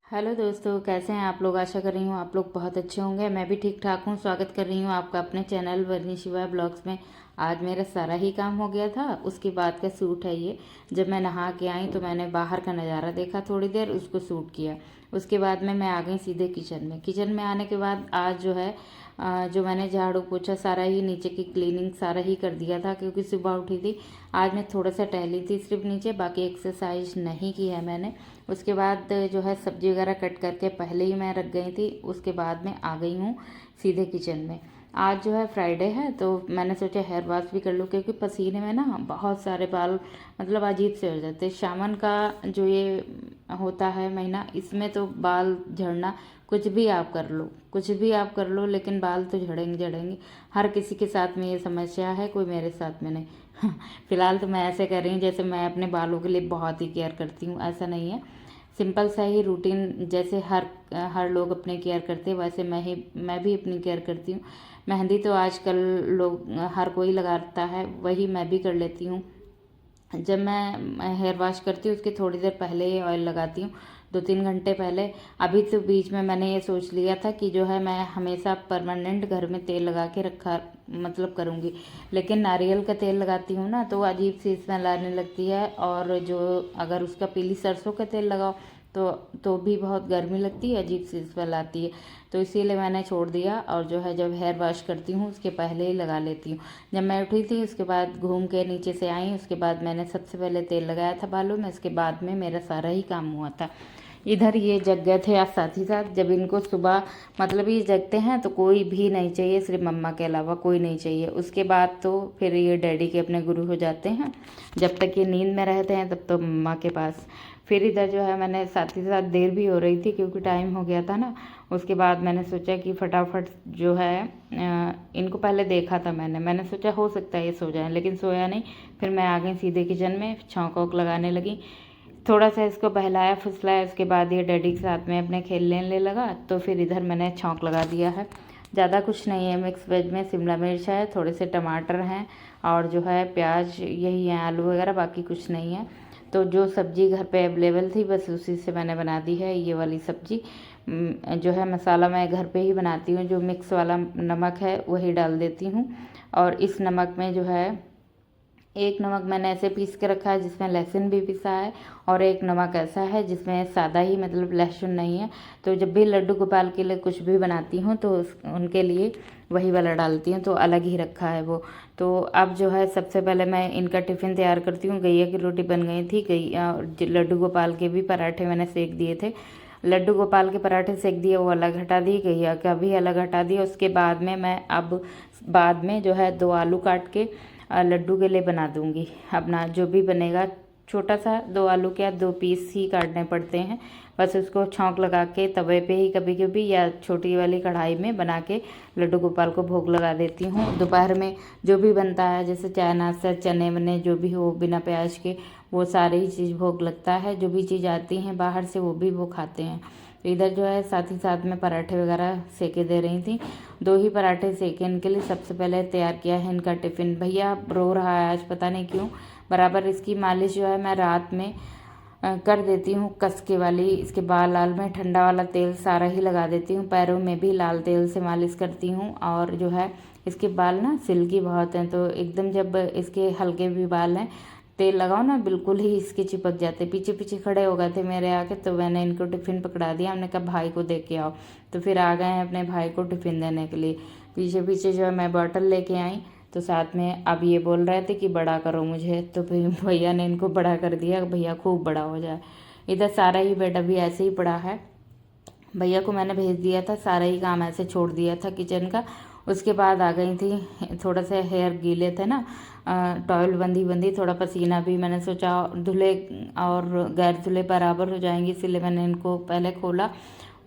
Hello दोस्तों, कैसे हैं आप लोग। आशा कर रही हूँ आप लोग बहुत अच्छे होंगे। मैं भी ठीक ठाक हूँ। स्वागत कर रही हूँ आपका अपने चैनल वर्णी शिवा ब्लॉग्स में। आज मेरा सारा ही काम हो गया था, उसके बाद का सूट है ये। जब मैं नहा के आई तो मैंने बाहर का नज़ारा देखा, थोड़ी देर उसको शूट किया। उसके बाद में मैं आ गई सीधे किचन में। किचन में आने के बाद आज जो है जो मैंने झाड़ू पोछा सारा ही, नीचे की क्लीनिंग सारा ही कर दिया था, क्योंकि सुबह उठी थी। आज मैं थोड़ा सा टहली थी सिर्फ नीचे, बाकी एक्सरसाइज नहीं की है मैंने। उसके बाद जो है सब्जी वगैरह कट करके पहले ही मैं रख गई थी। उसके बाद में आ गई हूँ सीधे किचन में। आज जो है फ्राइडे है, तो मैंने सोचा हेयर वॉश भी कर लूँ, क्योंकि पसीने में ना बहुत सारे बाल मतलब अजीब से हो जाते हैं। सावन का जो ये होता है महीना, इसमें तो बाल झड़ना, कुछ भी आप कर लो, कुछ भी आप कर लो, लेकिन बाल तो झड़ेंगे झड़ेंगे। हर किसी के साथ में ये समस्या है, कोई मेरे साथ में नहीं। फिलहाल तो मैं ऐसे कर रही हूँ जैसे मैं अपने बालों के लिए बहुत ही केयर करती हूँ। ऐसा नहीं है, सिंपल सा ही रूटीन, जैसे हर लोग अपने केयर करते हैं, वैसे मैं भी अपनी केयर करती हूँ। मेहंदी तो आजकल लोग हर कोई लगाता है, वही मैं भी कर लेती हूँ। जब मैं हेयर वॉश करती हूँ उसके थोड़ी देर पहले ही ऑयल लगाती हूँ, 2-3 घंटे पहले। अभी तो बीच में मैंने ये सोच लिया था कि जो है मैं हमेशा परमानेंट घर में तेल लगा के रखा मतलब करूँगी, लेकिन नारियल का तेल लगाती हूँ ना तो अजीब सी स्मेल आने लगती है। और जो अगर उसका पीली सरसों का तेल लगाओ तो भी बहुत गर्मी लगती है, अजीब सी स्मेल आती है। तो इसीलिए मैंने छोड़ दिया, और जो है जब हेयर वॉश करती हूँ उसके पहले ही लगा लेती हूँ। जब मैं उठी थी उसके बाद घूम के नीचे से आई, उसके बाद मैंने सबसे पहले तेल लगाया था बालों में, उसके बाद में मेरा सारा ही काम हुआ था। इधर ये जग गए थे आज साथ ही साथ। जब इनको सुबह मतलब ये जगते हैं तो कोई भी नहीं चाहिए, सिर्फ मम्मा के अलावा कोई नहीं चाहिए। उसके बाद तो फिर ये डैडी के अपने गुरु हो जाते हैं। जब तक ये नींद में रहते हैं तब तो मम्मा के पास। फिर इधर जो है मैंने साथ ही साथ, देर भी हो रही थी क्योंकि टाइम हो गया था ना। उसके बाद मैंने सोचा कि फटाफट जो है इनको पहले देखा था मैंने सोचा हो सकता है ये सो जाए, लेकिन सोया नहीं। फिर मैं आ गई सीधे किचन में, छौंक वौंक लगाने लगी। थोड़ा सा इसको बहलाया फुसलाया, उसके बाद ये डैडी के साथ में अपने खेलने लगा। तो फिर इधर मैंने छौंक लगा दिया है। ज़्यादा कुछ नहीं है, मिक्स वेज में शिमला मिर्च है, थोड़े से टमाटर हैं, और जो है प्याज, यही है, आलू वगैरह, बाकी कुछ नहीं है। तो जो सब्ज़ी घर पे अवेलेबल थी बस उसी से मैंने बना दी है ये वाली सब्ज़ी। जो है मसाला मैं घर पे ही बनाती हूँ, जो मिक्स वाला नमक है वही डाल देती हूँ। और इस नमक में जो है, एक नमक मैंने ऐसे पीस के रखा है जिसमें लहसुन भी पिसा है, और एक नमक ऐसा है जिसमें सादा ही मतलब लहसुन नहीं है। तो जब भी लड्डू गोपाल के लिए कुछ भी बनाती हूँ तो उनके लिए वही वाला डालती हूँ, तो अलग ही रखा है वो। तो अब जो है सबसे पहले मैं इनका टिफ़िन तैयार करती हूँ। गैया की रोटी बन गई थी, लड्डू गोपाल के भी पराठे मैंने सेक दिए थे। लड्डू गोपाल के पराठे सेक दिए, वो अलग हटा दिए, गैया का भी अलग हटा दिया। उसके बाद में मैं अब बाद में जो है 2 आलू काट के लड्डू के लिए बना दूंगी। अपना जो भी बनेगा, छोटा सा 2 आलू के 2 पीस ही काटने पड़ते हैं, बस उसको छौंक लगा के तवे पे ही कभी कभी, या छोटी वाली कढ़ाई में बना के लड्डू गोपाल को भोग लगा देती हूँ। दोपहर में जो भी बनता है, जैसे चाय नाश्ता, चने वने जो भी हो बिना प्याज के, वो सारी ही चीज़ भोग लगता है। जो भी चीज़ आती हैं बाहर से वो भी वो खाते हैं। तो इधर जो है साथ ही साथ में पराठे वगैरह सेके दे रही थी। 2 ही पराठे सेके इनके लिए। सबसे पहले तैयार किया है इनका टिफ़िन। भैया रो रहा है आज, पता नहीं क्यों। बराबर इसकी मालिश जो है मैं रात में कर देती हूँ, कसके वाली। इसके बाल लाल में ठंडा वाला तेल सारा ही लगा देती हूँ, पैरों में भी लाल तेल से मालिश करती हूँ। और जो है इसके बाल ना सिल्की बहुत हैं, तो एकदम जब इसके हल्के भी बाल हैं, तेल लगाओ ना बिल्कुल ही इसके चिपक जाते। पीछे पीछे खड़े हो गए थे मेरे आके, तो मैंने इनको टिफ़िन पकड़ा दिया। हमने कहा भाई को दे के आओ, तो फिर आ गए हैं अपने भाई को टिफ़िन देने के लिए। पीछे पीछे जो है मैं बॉटल लेके आई, तो साथ में अब ये बोल रहे थे कि बड़ा करो मुझे, तो फिर भैया ने इनको बड़ा कर दिया, भैया खूब बड़ा हो जाए। इधर सारा ही बेड अभी ऐसे ही पड़ा है। भैया को मैंने भेज दिया था, सारा ही काम ऐसे छोड़ दिया था किचन का। उसके बाद आ गई थी, थोड़ा सा हेयर गीले थे ना, टॉवल बंधी बंधी, थोड़ा पसीना भी, मैंने सोचा धुले और गैर धुले बराबर हो जाएंगे, इसीलिए मैंने इनको पहले खोला।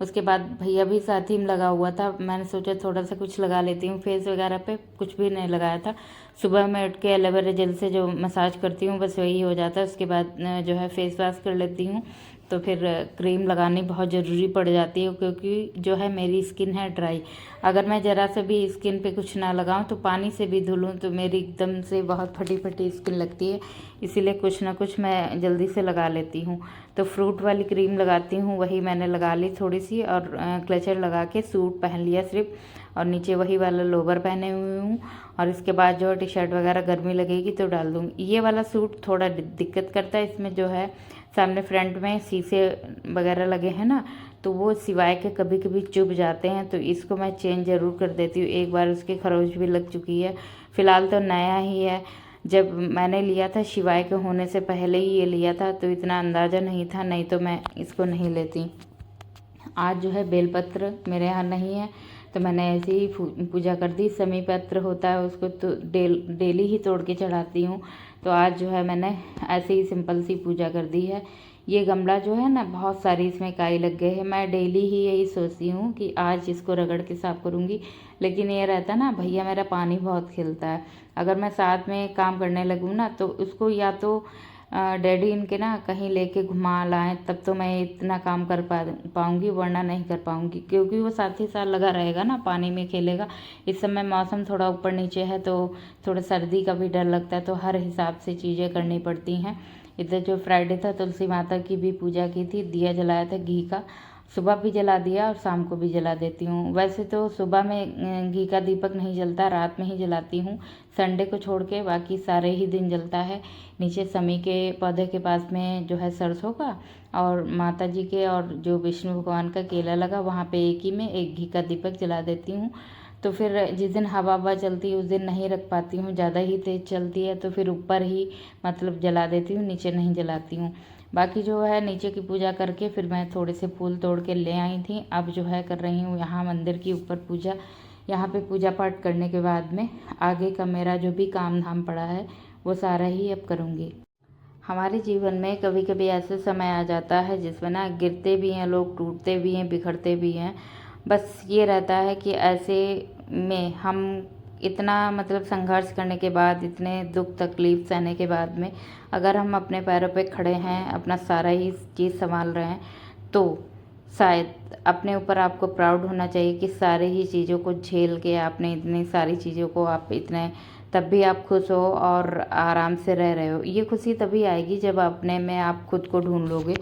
उसके बाद भैया भी साथ ही में लगा हुआ था, मैंने सोचा थोड़ा सा कुछ लगा लेती हूँ फेस वगैरह पे, कुछ भी नहीं लगाया था। सुबह मैं उठ के एलोवेरा जेल से जो मसाज करती हूँ बस वही हो जाता है। उसके बाद जो है फेस वॉश कर लेती हूँ। तो फिर क्रीम लगानी बहुत ज़रूरी पड़ जाती है, क्योंकि जो है मेरी स्किन है ड्राई। अगर मैं ज़रा से भी स्किन पे कुछ ना लगाऊं तो पानी से भी धुलूं तो मेरी एकदम से बहुत फटी फटी स्किन लगती है, इसीलिए कुछ ना कुछ मैं जल्दी से लगा लेती हूँ। तो फ्रूट वाली क्रीम लगाती हूँ, वही मैंने लगा ली थोड़ी सी, और क्लचर लगा के सूट पहन लिया सिर्फ, और नीचे वही वाला लोवर पहने हुए हूँ। और इसके बाद जो टी शर्ट वगैरह गर्मी लगेगी तो डाल दूँगी। ये वाला सूट थोड़ा दिक्कत करता है, इसमें जो है सामने फ्रंट में शीशे वगैरह लगे हैं ना, तो वो सिवाय के कभी कभी चुभ जाते हैं, तो इसको मैं चेंज ज़रूर कर देती हूँ। एक बार उसकी खरोच भी लग चुकी है। फ़िलहाल तो नया ही है, जब मैंने लिया था शिवाय के होने से पहले ही ये लिया था, तो इतना अंदाज़ा नहीं था, नहीं तो मैं इसको नहीं लेती। आज जो है बेलपत्र मेरे यहाँ नहीं है, तो मैंने ऐसे ही पूजा कर दी। समी पत्र होता है उसको तो डेली ही तोड़ के चढ़ाती हूँ, तो आज जो है मैंने ऐसे ही सिंपल सी पूजा कर दी है। ये गमला जो है ना, बहुत सारी इसमें काई लग गए हैं। मैं डेली ही यही सोचती हूँ कि आज इसको रगड़ के साफ़ करूँगी, लेकिन ये रहता ना, भैया मेरा पानी बहुत खिलता है। अगर मैं साथ में काम करने लगूँ ना, तो उसको या तो डैडी इनके ना कहीं लेके घुमा लाएं, तब तो मैं इतना काम कर पाऊँगी, वरना नहीं कर पाऊँगी, क्योंकि वो साथ ही साथ लगा रहेगा ना, पानी में खेलेगा। इस समय मौसम थोड़ा ऊपर नीचे है, तो थोड़ा सर्दी का भी डर लगता है, तो हर हिसाब से चीज़ें करनी पड़ती हैं। इधर जो फ्राइडे था, तुलसी माता की भी पूजा की थी, दिया जलाया था घी का, सुबह भी जला दिया और शाम को भी जला देती हूँ। वैसे तो सुबह में घी का दीपक नहीं जलता, रात में ही जलाती हूँ, संडे को छोड़ के बाकी सारे ही दिन जलता है। नीचे समी के पौधे के पास में जो है सरसों का और माता जी के और जो विष्णु भगवान का केला लगा, वहाँ पे एक ही में एक घी का दीपक जला देती हूँ। तो फिर जिस दिन हवा चलती है उस दिन नहीं रख पाती हूँ, ज़्यादा ही तेज़ चलती है तो फिर ऊपर ही मतलब जला देती हूँ, नीचे नहीं जलाती हूँ। बाकी जो है नीचे की पूजा करके फिर मैं थोड़े से फूल तोड़ के ले आई थी। अब जो है कर रही हूँ यहाँ मंदिर की ऊपर पूजा। यहाँ पे पूजा पाठ करने के बाद में आगे का मेरा जो भी काम धाम पड़ा है वो सारा ही अब करूँगी। हमारे जीवन में कभी कभी ऐसे समय आ जाता है जिसमें ना गिरते भी हैं लोग, टूटते भी हैं, बिखरते भी हैं। बस ये रहता है कि ऐसे में हम इतना मतलब संघर्ष करने के बाद, इतने दुख तकलीफ सहने के बाद में अगर हम अपने पैरों पे खड़े हैं, अपना सारा ही चीज़ संभाल रहे हैं, तो शायद अपने ऊपर आपको प्राउड होना चाहिए कि सारी ही चीज़ों को झेल के आपने इतनी सारी चीज़ों को आप इतने, तब भी आप खुश हो और आराम से रह रहे हो। ये खुशी तभी आएगी जब अपने में आप खुद को ढूंढ लोगे,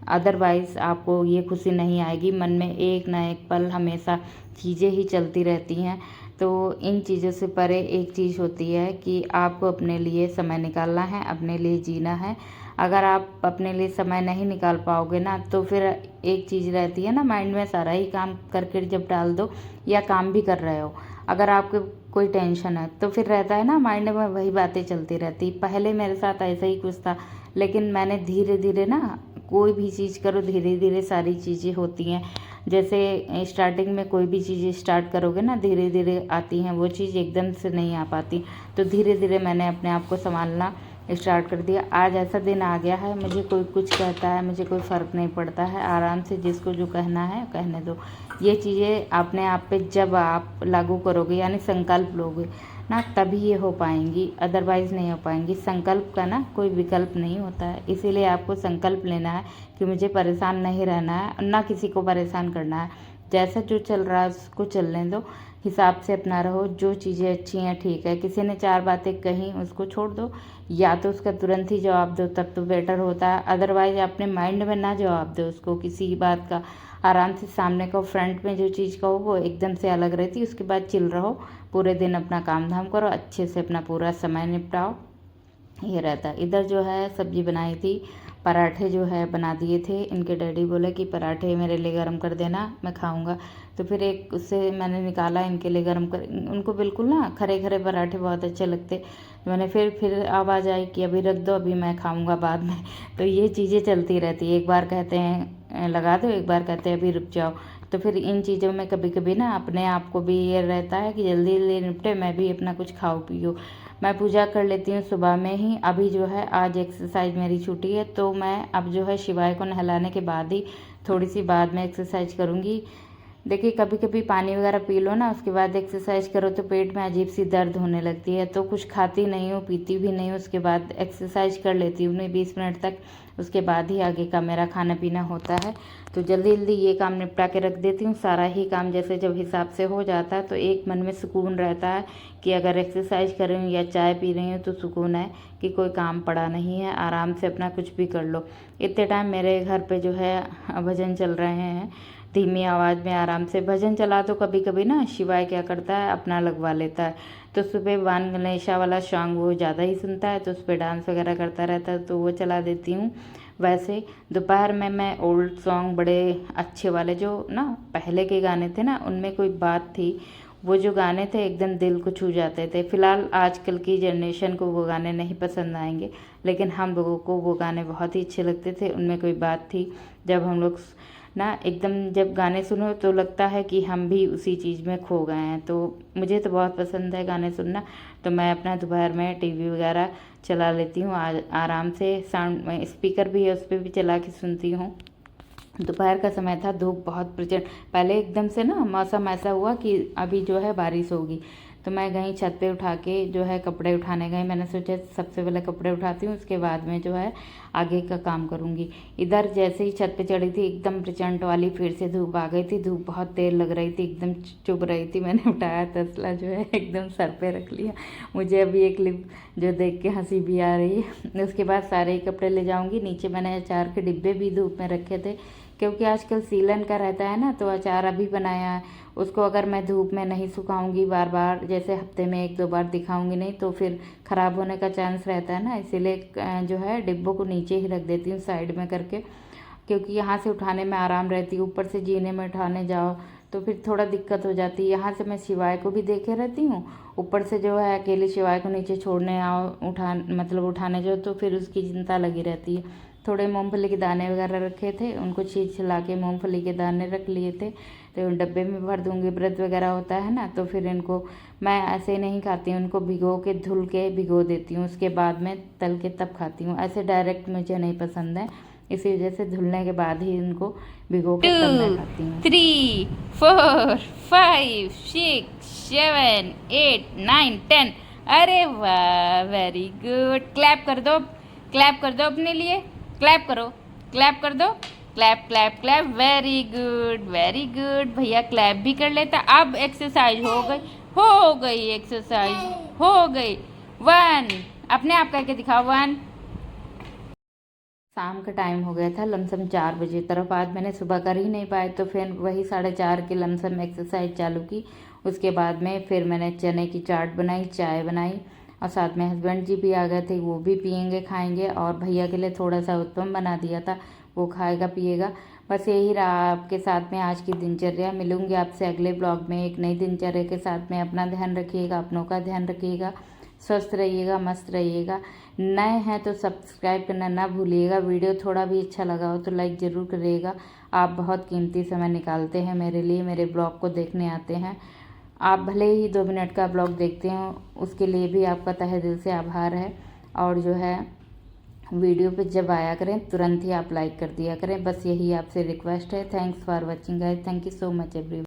अदरवाइज़ आपको ये खुशी नहीं आएगी। मन में एक ना एक पल हमेशा चीज़ें ही चलती रहती हैं। तो इन चीज़ों से परे एक चीज़ होती है कि आपको अपने लिए समय निकालना है, अपने लिए जीना है। अगर आप अपने लिए समय नहीं निकाल पाओगे ना, तो फिर एक चीज़ रहती है ना माइंड में, सारा ही काम करके जब डाल दो या काम भी कर रहे हो, अगर आपको कोई टेंशन है तो फिर रहता है ना माइंड में वही बातें चलती रहती। पहले मेरे साथ ऐसा ही कुछ था, लेकिन मैंने धीरे धीरे ना, कोई भी चीज़ करो धीरे धीरे सारी चीज़ें होती हैं। जैसे स्टार्टिंग में कोई भी चीज़ें स्टार्ट करोगे ना, धीरे धीरे आती हैं, वो चीज़ एकदम से नहीं आ पाती। तो धीरे धीरे मैंने अपने आप को संभालना स्टार्ट कर दिया। आज ऐसा दिन आ गया है, मुझे कोई कुछ कहता है मुझे कोई फ़र्क नहीं पड़ता है, आराम से जिसको जो कहना है कहने दो। ये चीज़ें अपने आप पे जब आप लागू करोगे, यानी संकल्प लोगे ना, तभी ये हो पाएंगी, अदरवाइज़ नहीं हो पाएंगी। संकल्प का ना कोई विकल्प नहीं होता है, इसीलिए आपको संकल्प लेना है कि मुझे परेशान नहीं रहना है, ना किसी को परेशान करना है। जैसा जो चल रहा है उसको चलने दो, हिसाब से अपना रहो। जो चीज़ें अच्छी हैं ठीक है, किसी ने 4 बातें कही उसको छोड़ दो, या तो उसका तुरंत ही जवाब दो, तब तो बेटर होता है। अदरवाइज़ अपने माइंड में ना जवाब दो उसको किसी बात का, आराम से सामने को फ्रंट में जो चीज़ कहो वो एकदम से अलग रहती है, उसके बाद चिल रहो, पूरे दिन अपना काम धाम करो, अच्छे से अपना पूरा समय निपटाओ, ये रहता है। इधर जो है सब्जी बनाई थी, पराठे जो है बना दिए थे। इनके डैडी बोले कि पराठे मेरे लिए गर्म कर देना, मैं खाऊंगा। तो फिर एक उससे मैंने निकाला इनके लिए गर्म कर, उनको बिल्कुल ना खरे खरे पराठे बहुत अच्छे लगते। मैंने फिर आवाज़ आई कि अभी रख दो, अभी मैं खाऊंगा बाद में। तो ये चीज़ें चलती रहती है, एक बार कहते हैं लगा दो, एक बार कहते हैं अभी रुक जाओ। तो फिर इन चीज़ों में कभी कभी ना अपने आप को भी ये रहता है कि जल्दी जल्दी निपटे, मैं भी अपना कुछ खाऊं पीऊँ। मैं पूजा कर लेती हूँ सुबह में ही। अभी जो है आज एक्सरसाइज मेरी छुट्टी है, तो मैं अब जो है शिवाय को नहलाने के बाद ही थोड़ी सी बाद में एक्सरसाइज करूँगी। देखिए कभी कभी पानी वगैरह पी लो ना, उसके बाद एक्सरसाइज करो तो पेट में अजीब सी दर्द होने लगती है, तो कुछ खाती नहीं हूँ, पीती भी नहीं हूँ, उसके बाद एक्सरसाइज कर लेती हूँ 20 मिनट तक। उसके बाद ही आगे का मेरा खाना पीना होता है। तो जल्दी जल्दी ये काम निपटा के रख देती हूँ। सारा ही काम जैसे जब हिसाब से हो जाता है तो एक मन में सुकून रहता है कि अगर एक्सरसाइज कर रही हूँ या चाय पी रही हूँ तो सुकून है कि कोई काम पड़ा नहीं है, आराम से अपना कुछ भी कर लो। इतने टाइम मेरे घर पे जो है भजन चल रहे हैं, धीमी आवाज़ में आराम से भजन चला। तो कभी कभी ना शिवाय क्या करता है, अपना लगवा लेता है। तो सुबह वान गणेशा वाला सॉन्ग वो ज़्यादा ही सुनता है, तो उस पर डांस वगैरह करता रहता है, तो वो चला देती हूँ। वैसे दोपहर में मैं ओल्ड सॉन्ग बड़े अच्छे वाले जो ना पहले के गाने थे ना, उनमें कोई बात थी, वो जो गाने थे एकदम दिल को छू जाते थे। फिलहाल आजकल की जनरेशन को वो गाने नहीं पसंद आएंगे, लेकिन हम लोगों को वो गाने बहुत ही अच्छे लगते थे। उनमें कोई बात थी, जब हम लोग ना एकदम जब गाने सुनो तो लगता है कि हम भी उसी चीज़ में खो गए हैं। तो मुझे तो बहुत पसंद है गाने सुनना, तो मैं अपना दोपहर में टीवी वगैरह चला लेती हूँ आराम से। साउंड स्पीकर भी है, उस पर भी चला के सुनती हूँ। दोपहर का समय था, धूप बहुत प्रचंड, पहले एकदम से ना मौसम ऐसा हुआ कि अभी जो है बारिश होगी, तो मैं गई छत पे उठा के जो है कपड़े उठाने गई। मैंने सोचा सबसे पहले कपड़े उठाती हूँ, उसके बाद में जो है आगे का काम करूँगी। इधर जैसे ही छत पे चढ़ी थी एकदम प्रचंड वाली फिर से धूप आ गई थी। धूप बहुत तेज लग रही थी, एकदम चुभ रही थी। मैंने उठाया तसला जो है एकदम सर पे रख लिया। मुझे अभी एक क्लिप जो देख के हंसी भी आ रही है। उसके बाद सारे ही कपड़े ले जाऊँगी। नीचे मैंने अचार के डिब्बे भी धूप में रखे थे, क्योंकि आजकल सीलन का रहता है ना, तो अचार अभी बनाया है, उसको अगर मैं धूप में नहीं सुखाऊंगी बार बार, जैसे हफ्ते में 1-2 बार दिखाऊंगी नहीं, तो फिर ख़राब होने का चांस रहता है ना। इसीलिए जो है डिब्बों को नीचे ही रख देती हूँ साइड में करके, क्योंकि यहाँ से उठाने में आराम रहती है। ऊपर से जीने में उठाने जाओ तो फिर थोड़ा दिक्कत हो जाती है। यहाँ से मैं शिवाय को भी देखे रहती हूँ, ऊपर से जो है अकेले शिवाय को नीचे छोड़ने आओ, उठाने जाओ, तो फिर उसकी चिंता लगी रहती है। थोड़े मूंगफली के दाने वगैरह रखे थे, उनको छील छिला के मूंगफली के दाने रख लिए थे, तो डब्बे में भर दूंगी। व्रत वगैरह होता है ना, तो फिर इनको मैं ऐसे नहीं खाती हूँ, उनको भिगो के धुल के भिगो देती हूँ, उसके बाद में तल के तब खाती हूँ। ऐसे डायरेक्ट मुझे नहीं पसंद है, इसी वजह से धुलने के बाद ही इनको भिगो के तब मैं खाती हूँ। 3, 4, 5, 6, 7, 8, 9, 10। अरे वाह, वेरी गुड। क्लैप कर दो, क्लैप कर दो अपने लिए, क्लैप करो, क्लैप कर दो, clap clap clap. Very good, very good. भैया क्लैप भी कर लेता। अब एक्सरसाइज हो गई एक्सरसाइज हो गई। 1, अपने आप करके दिखाओ। 1। शाम का टाइम हो गया था, लमसम 4 बजे तरफ। आज मैंने सुबह कर ही नहीं पाए, तो फिर वही 4:30 के लमसम एक्सरसाइज चालू की। उसके बाद में फिर मैंने चने की चाट बनाई, चाय बनाई, और साथ में हस्बैंड जी भी आ गए थे, वो भी पियेंगे खाएंगे। और भैया के लिए थोड़ा सा उत्पम बना दिया था, वो खाएगा पिएगा। बस यही रहा आपके साथ में आज की दिनचर्या। मिलूंगी आपसे अगले ब्लॉग में एक नई दिनचर्या के साथ में। अपना ध्यान रखिएगा, अपनों का ध्यान रखिएगा, स्वस्थ रहिएगा, मस्त रहिएगा। नए हैं तो सब्सक्राइब करना ना भूलिएगा। वीडियो थोड़ा भी अच्छा लगा हो तो लाइक ज़रूर करिएगा। आप बहुत कीमती समय निकालते हैं मेरे लिए, मेरे ब्लॉग को देखने आते हैं। आप भले ही 2 मिनट का ब्लॉग देखते हो, उसके लिए भी आपका तहे दिल से आभार है। और जो है वीडियो पे जब आया करें तुरंत ही आप लाइक कर दिया करें, बस यही आपसे रिक्वेस्ट है। Thanks for watching guys, thank you so much everyone.